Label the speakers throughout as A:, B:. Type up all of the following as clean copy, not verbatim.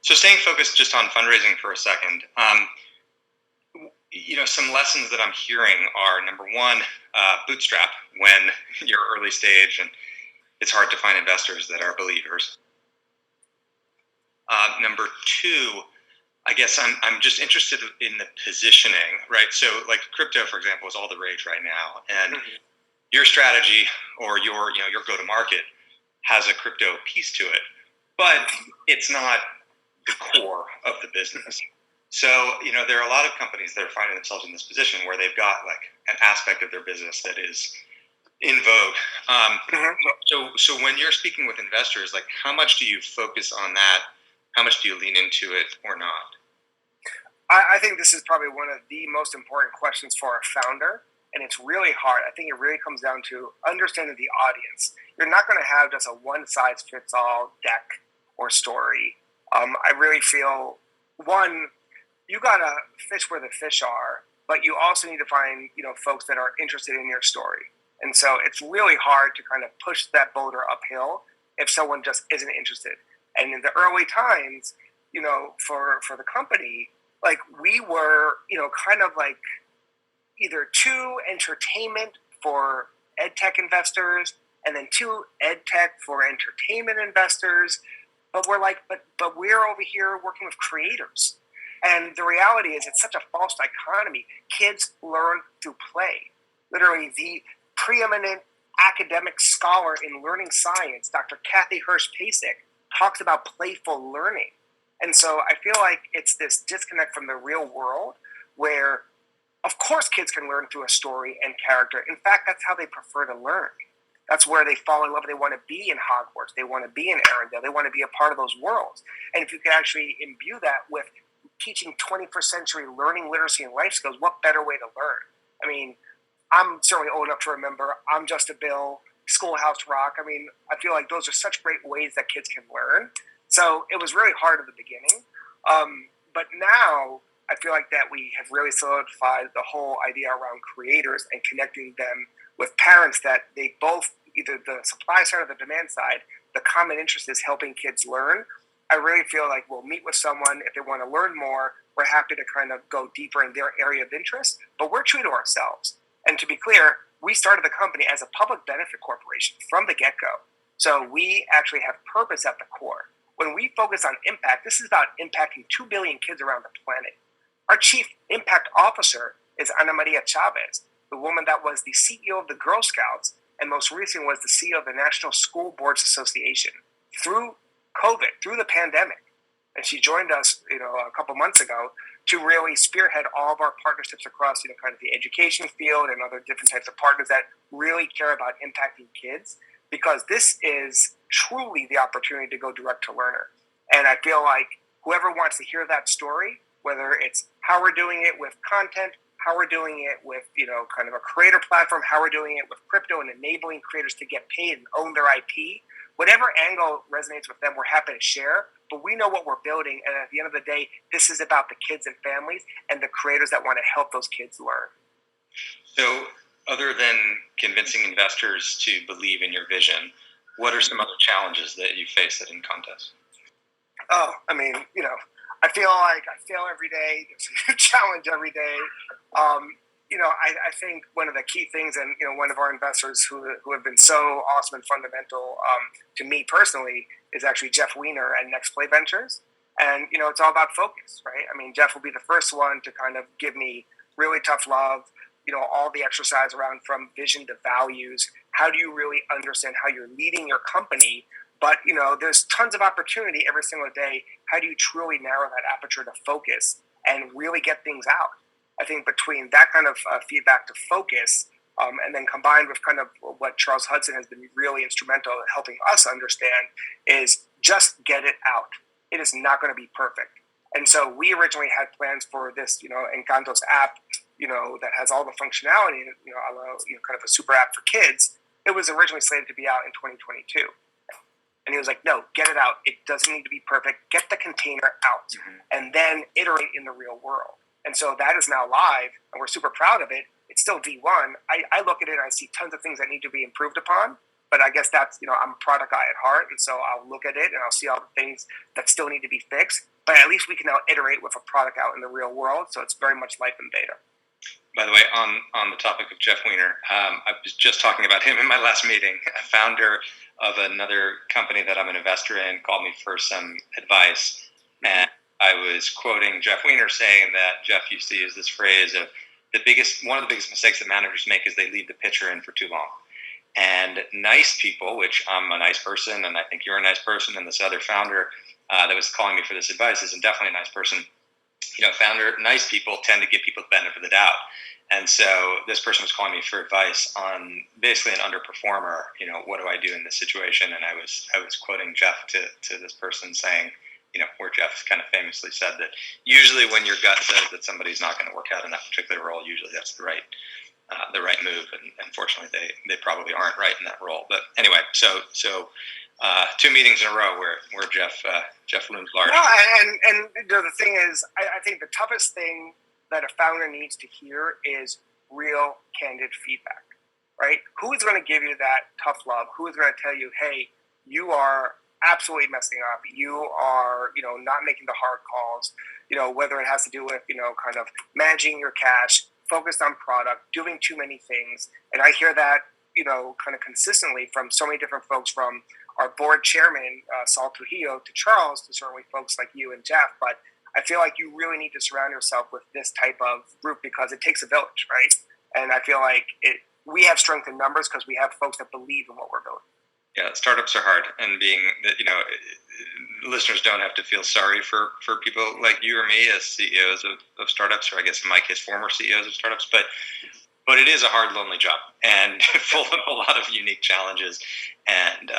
A: So staying focused just on fundraising for a second, some lessons that I'm hearing are number one, bootstrap when you're early stage and it's hard to find investors that are believers. Number two, I guess I'm just interested in the positioning, right? So like crypto, for example, is all the rage right now, and your strategy or your go to market has a crypto piece to it, but it's not the core of the business. So, there are a lot of companies that are finding themselves in this position where they've got like an aspect of their business that is in vogue. So when you're speaking with investors, like how much do you focus on that? How much do you lean into it or not?
B: I think this is probably one of the most important questions for a founder, and it's really hard. I think it really comes down to understanding the audience. You're not going to have just a one-size-fits-all deck or story. I really feel, one, you got to fish where the fish are, but you also need to find, folks that are interested in your story. And so it's really hard to kind of push that boulder uphill if someone just isn't interested. And in the early times, for the company, like we were, kind of like either too entertainment for ed tech investors and then too ed tech for entertainment investors. But we're like, but we're over here working with creators. And the reality is it's such a false dichotomy. Kids learn through play. Literally, the preeminent academic scholar in learning science, Dr. Kathy Hirsch-Pasek, talks about playful learning. And so I feel like it's this disconnect from the real world where, of course, kids can learn through a story and character. In fact, that's how they prefer to learn. That's where they fall in love. They want to be in Hogwarts. They want to be in Arendelle. They want to be a part of those worlds. And if you could actually imbue that with teaching 21st century learning, literacy, and life skills, what better way to learn? I mean, I'm certainly old enough to remember I'm Just a Bill, Schoolhouse Rock. I mean, I feel like those are such great ways that kids can learn. So it was really hard at the beginning. But now I feel like that we have really solidified the whole idea around creators and connecting them with parents that they both, either the supply side or the demand side, the common interest is helping kids learn. I really feel like we'll meet with someone if they want to learn more. We're happy to kind of go deeper in their area of interest, but we're true to ourselves. And to be clear, we started the company as a public benefit corporation from the get-go. So we actually have purpose at the core. When we focus on impact, this is about impacting 2 billion kids around the planet. Our chief impact officer is Ana Maria Chavez, the woman that was the CEO of the Girl Scouts and most recently was the CEO of the National School Boards Association. Through COVID, through the pandemic, and she joined us, a couple months ago to really spearhead all of our partnerships across, kind of the education field and other different types of partners that really care about impacting kids, because this is truly the opportunity to go direct to learner. And I feel like whoever wants to hear that story, whether it's how we're doing it with content, how we're doing it with, kind of a creator platform, how we're doing it with crypto and enabling creators to get paid and own their IP, whatever angle resonates with them, we're happy to share. But we know what we're building. And at the end of the day, this is about the kids and families and the creators that want to help those kids learn.
A: So other than convincing investors to believe in your vision, what are some other challenges that you face at Encantos?
B: Oh, I mean, I feel like I fail every day. There's a new challenge every day. I think one of the key things, and one of our investors who have been so awesome and fundamental to me personally is actually Jeff Weiner at Next Play Ventures. And it's all about focus, right? I mean, Jeff will be the first one to kind of give me really tough love. All the exercise around from vision to values. How do you really understand how you're leading your company? But, there's tons of opportunity every single day. How do you truly narrow that aperture to focus and really get things out? I think between that kind of feedback to focus and then combined with kind of what Charles Hudson has been really instrumental in helping us understand is just get it out. It is not going to be perfect. And so we originally had plans for this, Encantos app, that has all the functionality, kind of a super app for kids. It was originally slated to be out in 2022. And he was like, no, get it out. It doesn't need to be perfect. Get the container out and then iterate in the real world. And so that is now live and we're super proud of it. It's still V1. I look at it and I see tons of things that need to be improved upon. But I guess that's, I'm a product guy at heart. And so I'll look at it and I'll see all the things that still need to be fixed. But at least we can now iterate with a product out in the real world. So it's very much life in beta.
A: By the way, on the topic of Jeff Weiner, I was just talking about him in my last meeting. A founder of another company that I'm an investor in called me for some advice. And I was quoting Jeff Weiner saying that Jeff used to use this phrase of one of the biggest mistakes that managers make is they leave the pitcher in for too long. And nice people, which I'm a nice person, and I think you're a nice person, and this other founder that was calling me for this advice is definitely a nice person. Nice people tend to give people the benefit of the doubt. And so this person was calling me for advice on basically an underperformer. What do I do in this situation? And I was quoting Jeff to this person saying, where Jeff kind of famously said that usually when your gut says that somebody's not going to work out in that particular role, usually that's the right move. And unfortunately, they probably aren't right in that role. But anyway, so 2 meetings in a row where Jeff looms large.
B: No, and the thing is, I think the toughest thing that a founder needs to hear is real, candid feedback, right? Who is going to give you that tough love? Who is going to tell you, hey, you are absolutely messing up. You are, not making the hard calls, whether it has to do with, kind of managing your cash, focused on product, doing too many things. And I hear that, kind of consistently from so many different folks, from our board chairman, Saul Trujillo, to Charles, to certainly folks like you and Jeff. But I feel like you really need to surround yourself with this type of group because it takes a village, right? And I feel like we have strength in numbers because we have folks that believe in what we're building.
A: Yeah, startups are hard, and being that listeners don't have to feel sorry for people like you or me as CEOs of startups, or I guess in my case, former CEOs of startups. But it is a hard, lonely job, and full of a lot of unique challenges, and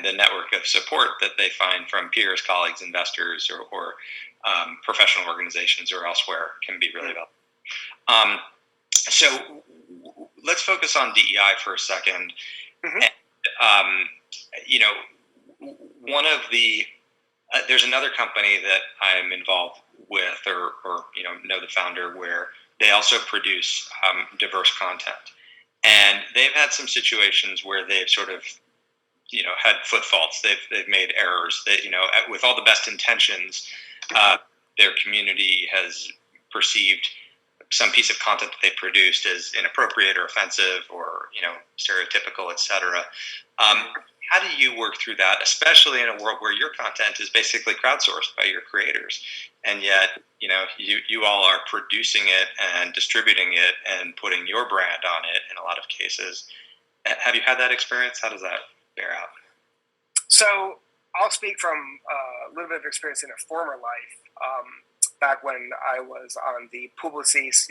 A: the network of support that they find from peers, colleagues, investors, or professional organizations or elsewhere can be really valuable. So let's focus on DEI for a second.
B: Mm-hmm.
A: One of there's another company that I'm involved with, or know the founder, where they also produce diverse content, and they've had some situations where they've sort of had foot faults. They've made errors. That with all the best intentions, their community has perceived some piece of content that they produced as inappropriate or offensive or stereotypical, etc. How do you work through that, especially in a world where your content is basically crowdsourced by your creators, and yet you all are producing it and distributing it and putting your brand on it in a lot of cases? Have you had that experience? How does that bear out?
B: So I'll speak from a little bit of experience in a former life. Back when I was on the Publicis,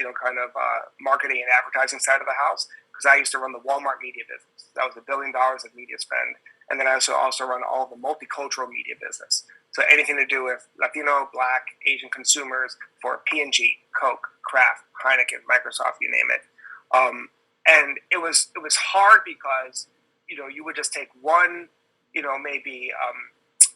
B: marketing and advertising side of the house, because I used to run the Walmart media business. That was $1 billion of media spend. And then I also run all the multicultural media business. So anything to do with Latino, Black, Asian consumers for P&G, Coke, Kraft, Heineken, Microsoft, you name it. And it was hard because, you would just take one, maybe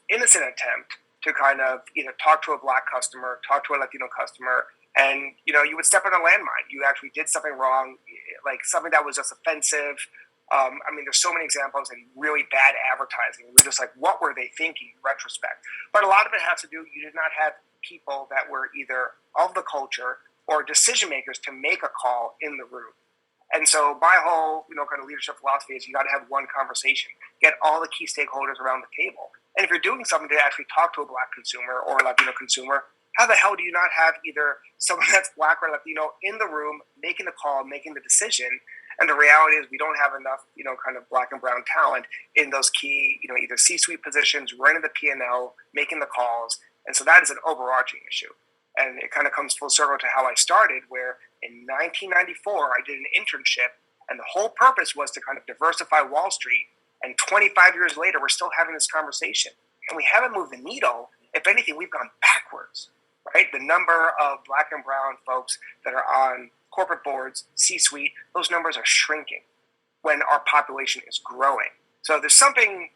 B: innocent attempt to kind of talk to a Black customer, talk to a Latino customer, and you would step on a landmine. You actually did something wrong, like something that was just offensive. There's so many examples and really bad advertising. We're just like, what were they thinking in retrospect? But a lot of it has to do, you did not have people that were either of the culture or decision makers to make a call in the room. And so my whole, kind of leadership philosophy is you got to have one conversation, get all the key stakeholders around the table. And if you're doing something to actually talk to a Black consumer or a Latino consumer, how the hell do you not have either someone that's Black or Latino in the room making the call, making the decision? And the reality is we don't have enough, kind of Black and brown talent in those key, either C-suite positions, running the P&L, making the calls. And so that is an overarching issue. And it kind of comes full circle to how I started, where in 1994, I did an internship, and the whole purpose was to kind of diversify Wall Street. And 25 years later, we're still having this conversation. And we haven't moved the needle. If anything, we've gone backwards, right? The number of Black and brown folks that are on corporate boards, C-suite, those numbers are shrinking when our population is growing. So there's something,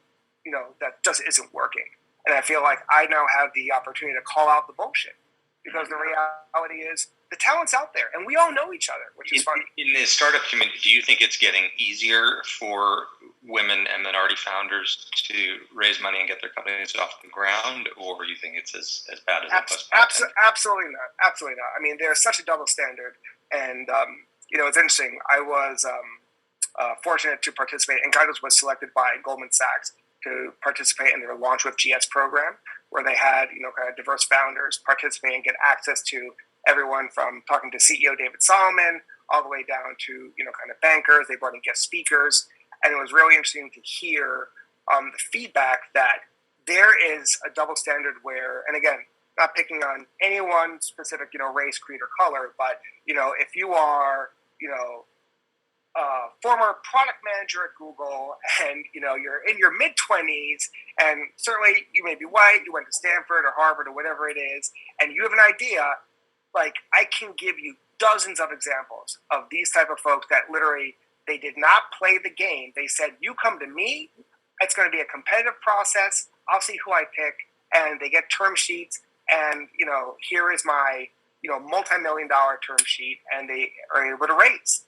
B: that just isn't working. And I feel like I now have the opportunity to call out the bullshit, because the reality is the talent's out there and we all know each other, which is funny.
A: In the startup community, do you think it's getting easier women and minority founders to raise money and get their companies off the ground, or you think it's as bad as it was?
B: Absolutely not. Absolutely not. I mean, there's such a double standard, and it's interesting. I was fortunate to participate. Encantos was selected by Goldman Sachs to participate in their Launch with GS program, where they had kind of diverse founders participate and get access to everyone from talking to CEO David Solomon all the way down to kind of bankers. They brought in guest speakers, and it was really interesting to hear the feedback that there is a double standard where, and again, not picking on any one specific race, creed, or color, but if you are former product manager at Google, and you're in your mid-20s, and certainly you may be white, you went to Stanford or Harvard or whatever it is, and you have an idea, like I can give you dozens of examples of these type of folks that literally they did not play the game. They said, "You come to me, it's going to be a competitive process. I'll see who I pick," and they get term sheets, and here is my multi-million-dollar term sheet, and they are able to raise.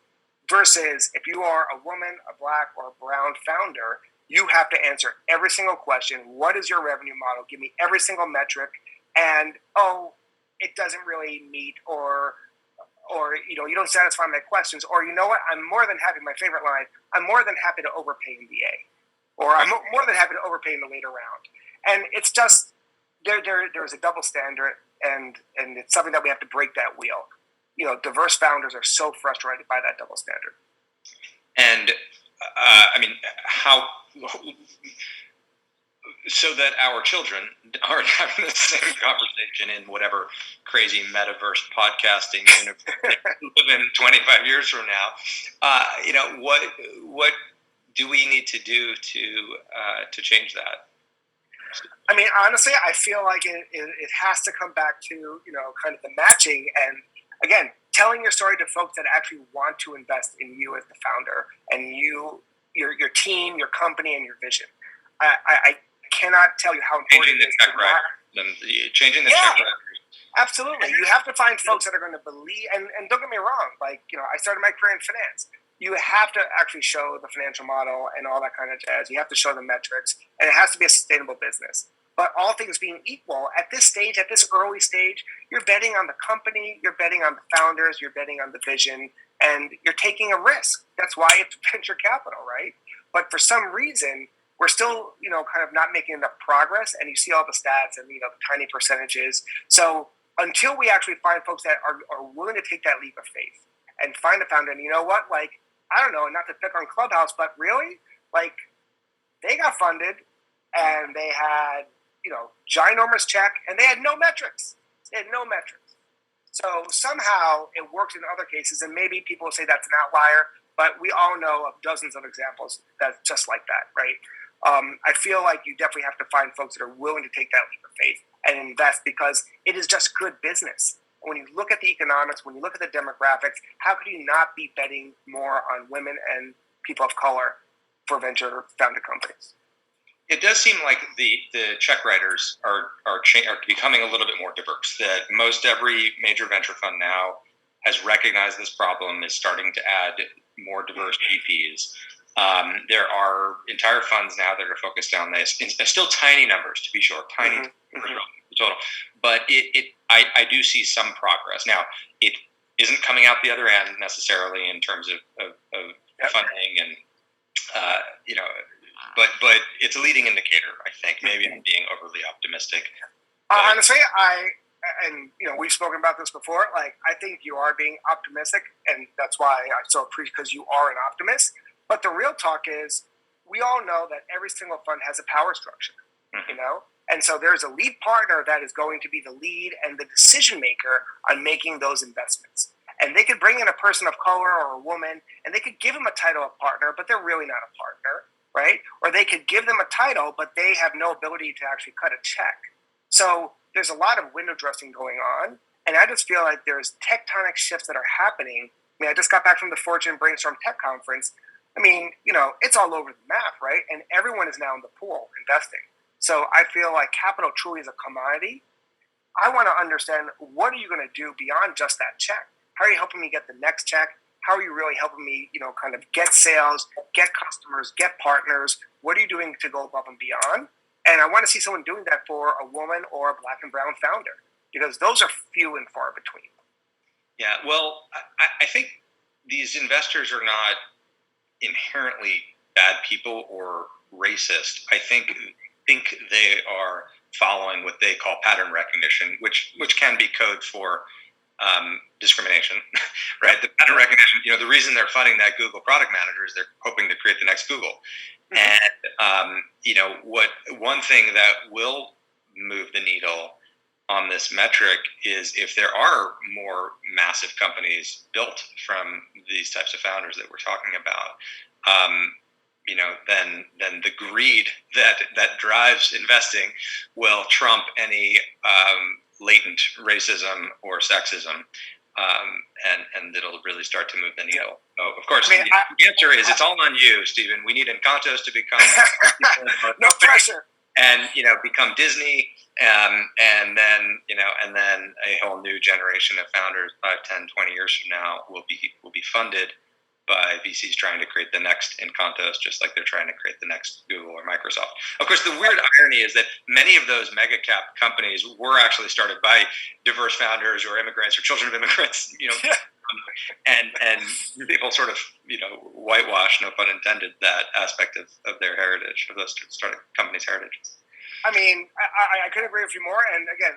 B: Versus if you are a woman, a black, or a brown founder, you have to answer every single question. What is your revenue model? Give me every single metric. And, it doesn't really meet, or you don't satisfy my questions. Or you know what? I'm more than happy, my favorite line, I'm more than happy to overpay in the A. Or I'm more than happy to overpay in the later round. And it's just, there's a double standard, and it's something that we have to break that wheel. Diverse founders are so frustrated by that double standard.
A: And how so that our children aren't having the same conversation in whatever crazy metaverse podcasting universe we live in 25 years from now. What do we need to do to change that?
B: I mean, honestly, I feel like it has to come back to kind of the matching, and again, telling your story to folks that actually want to invest in you as the founder, and your team, your company, and your vision. I cannot tell you how important it is to changing the check record. Absolutely. You have to find folks that are going to believe, and don't get me wrong, I started my career in finance. You have to actually show the financial model and all that kind of jazz. You have to show the metrics, and it has to be a sustainable business. But all things being equal, at this stage, at this early stage, you're betting on the company, you're betting on the founders, you're betting on the vision, and you're taking a risk. That's why it's venture capital, right? But for some reason, we're still, kind of not making enough progress, and you see all the stats and, the tiny percentages. So until we actually find folks that are willing to take that leap of faith and find a founder, and you know what, I don't know, not to pick on Clubhouse, but really, they got funded, and they had, ginormous check, and they had no metrics. So somehow it works in other cases, and maybe people will say that's an outlier, but we all know of dozens of examples that's just like that, right? I feel like you definitely have to find folks that are willing to take that leap of faith and invest, because it is just good business. When you look at the economics, when you look at the demographics, how could you not be betting more on women and people of color for venture-founded companies?
A: It does seem like the check writers are becoming a little bit more diverse. That most every major venture fund now has recognized this problem, is starting to add more diverse GPs. There are entire funds now that are focused on this. It's still tiny numbers, to be sure, tiny total. But I do see some progress. Now, it isn't coming out the other end necessarily in terms of funding and but it's a leading indicator, I think. Maybe I'm being overly optimistic.
B: Honestly, we've spoken about this before. I think you are being optimistic, and that's why I so appreciate, because you are an optimist. But the real talk is, we all know that every single fund has a power structure, and so there's a lead partner that is going to be the lead and the decision maker on making those investments. And they could bring in a person of color or a woman, and they could give them a title of partner, but they're really not a partner, right? Or they could give them a title, but they have no ability to actually cut a check. So there's a lot of window dressing going on, and I just feel like there's tectonic shifts that are happening. I mean, I just got back from the Fortune Brainstorm Tech Conference. I mean, it's all over the map, right? And everyone is now in the pool investing. So I feel like capital truly is a commodity. I want to understand, what are you going to do beyond just that check? How are you helping me get the next check? How are you really helping me, kind of get sales, get customers, get partners? What are you doing to go above and beyond? And I want to see someone doing that for a woman or a black and brown founder, because those are few and far between.
A: Yeah, well, I think these investors are not inherently bad people or racist. I think they are following what they call pattern recognition, which can be code for discrimination, right? The pattern recognition. The reason they're funding that Google product manager is they're hoping to create the next Google. And what one thing that will move the needle on this metric is if there are more massive companies built from these types of founders that we're talking about. Then the greed that drives investing will trump any latent racism or sexism, and it'll really start to move the needle. So, of course, the answer is it's all on you, Stephen. We need Encantos to become
B: no pressure,
A: and become Disney, and then a whole new generation of founders 5, 10, 20 years from now will be funded by VCs trying to create the next Encantos, just like they're trying to create the next Google or Microsoft. Of course, the weird irony is that many of those mega cap companies were actually started by diverse founders or immigrants or children of immigrants, and people sort of, whitewash, no pun intended, that aspect of their heritage, of those started companies' heritages.
B: I mean, I couldn't agree with you more. And again,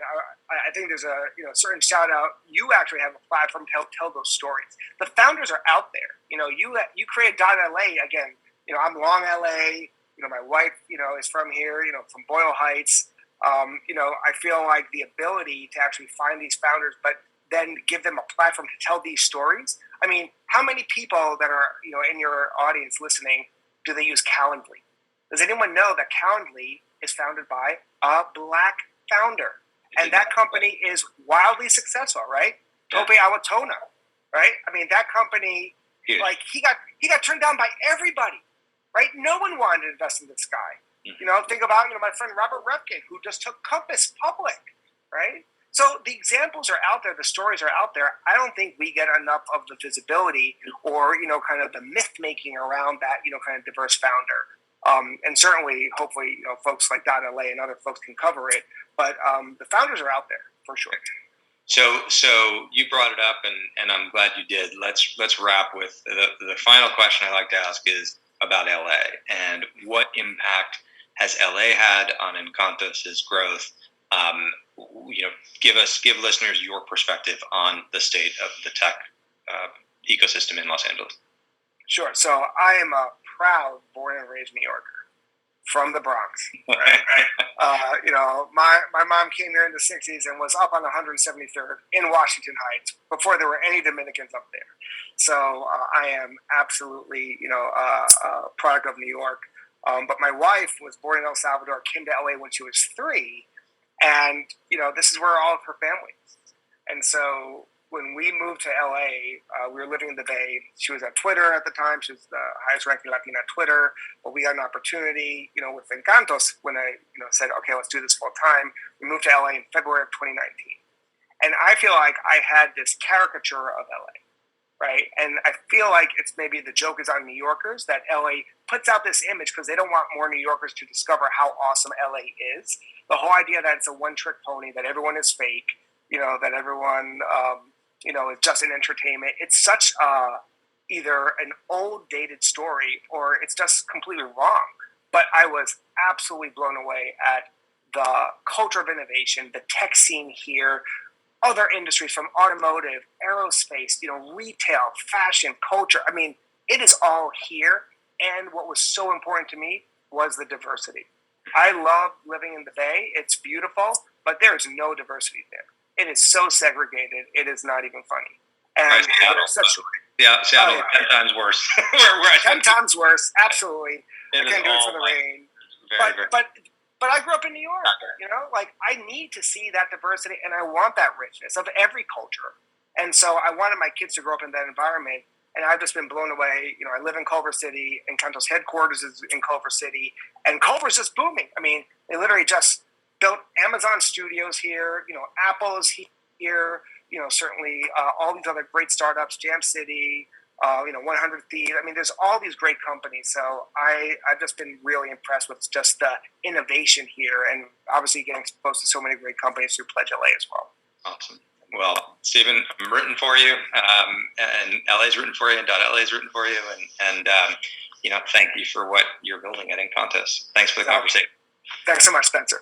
B: I think there's a certain shout out. You actually have a platform to tell those stories. The founders are out there. You create .LA again. I'm Long LA. My wife, is from here. From Boyle Heights. I feel like the ability to actually find these founders, but then give them a platform to tell these stories. I mean, how many people that are in your audience listening do they use Calendly? Does anyone know that Calendly is founded by a black founder, and that company is wildly successful, right? Tope Awatona, right? I mean, that company, like he got turned down by everybody, right? No one wanted to invest in this guy. Think about my friend Robert Repkin, who just took Compass public, right? So the examples are out there, the stories are out there. I don't think we get enough of the visibility or kind of the myth making around that kind of diverse founder. And certainly, hopefully, folks like .LA and other folks can cover it. But the founders are out there for sure.
A: So you brought it up, and I'm glad you did. Let's wrap with the final question I like to ask is about LA and what impact has LA had on Encantos' growth. Give listeners your perspective on the state of the tech ecosystem in Los Angeles.
B: Sure. So I am a proud born and raised New Yorker from the Bronx. Right? My mom came here in the 60s and was up on 173rd in Washington Heights before there were any Dominicans up there. So I am absolutely, a product of New York. But my wife was born in El Salvador, came to LA when she was 3. And, this is where all of her family is. And so when we moved to LA, we were living in the Bay. She was at Twitter at the time. She was the highest ranking Latina at Twitter. But we got an opportunity, with Encantos when I, said, okay, let's do this full time. We moved to LA in February of 2019. And I feel like I had this caricature of LA, right? And I feel like it's maybe the joke is on New Yorkers that LA puts out this image because they don't want more New Yorkers to discover how awesome LA is. The whole idea that it's a one-trick pony, that everyone is fake, that everyone, is just an entertainment. It's such either an old, dated story or it's just completely wrong. But I was absolutely blown away at the culture of innovation, the tech scene here, other industries from automotive, aerospace, retail, fashion, culture. I mean, it is all here. And what was so important to me was the diversity. I love living in the Bay. It's beautiful, but there is no diversity there. It is so segregated. It is not even funny. And
A: Seattle, 10 times worse.
B: 10 times worse, absolutely. I can't do it for the rain. But I grew up in New York. I need to see that diversity, and I want that richness of every culture. And so I wanted my kids to grow up in that environment, and I've just been blown away. I live in Culver City, Encantos headquarters is in Culver City, and Culver's just booming. I mean, they literally just built Amazon studios here. Apple is here. Certainly all these other great startups, Jam City, 100 Thieves. I mean, there's all these great companies. So I've just been really impressed with just the innovation here, and obviously getting exposed to so many great companies through Pledge LA as well.
A: Awesome. Well, Stephen, I'm rooting for you, and LA's rooting for you, and .LA's rooting for you, and thank you for what you're building at Encantos. Thanks for the conversation.
B: Thanks so much, Spencer.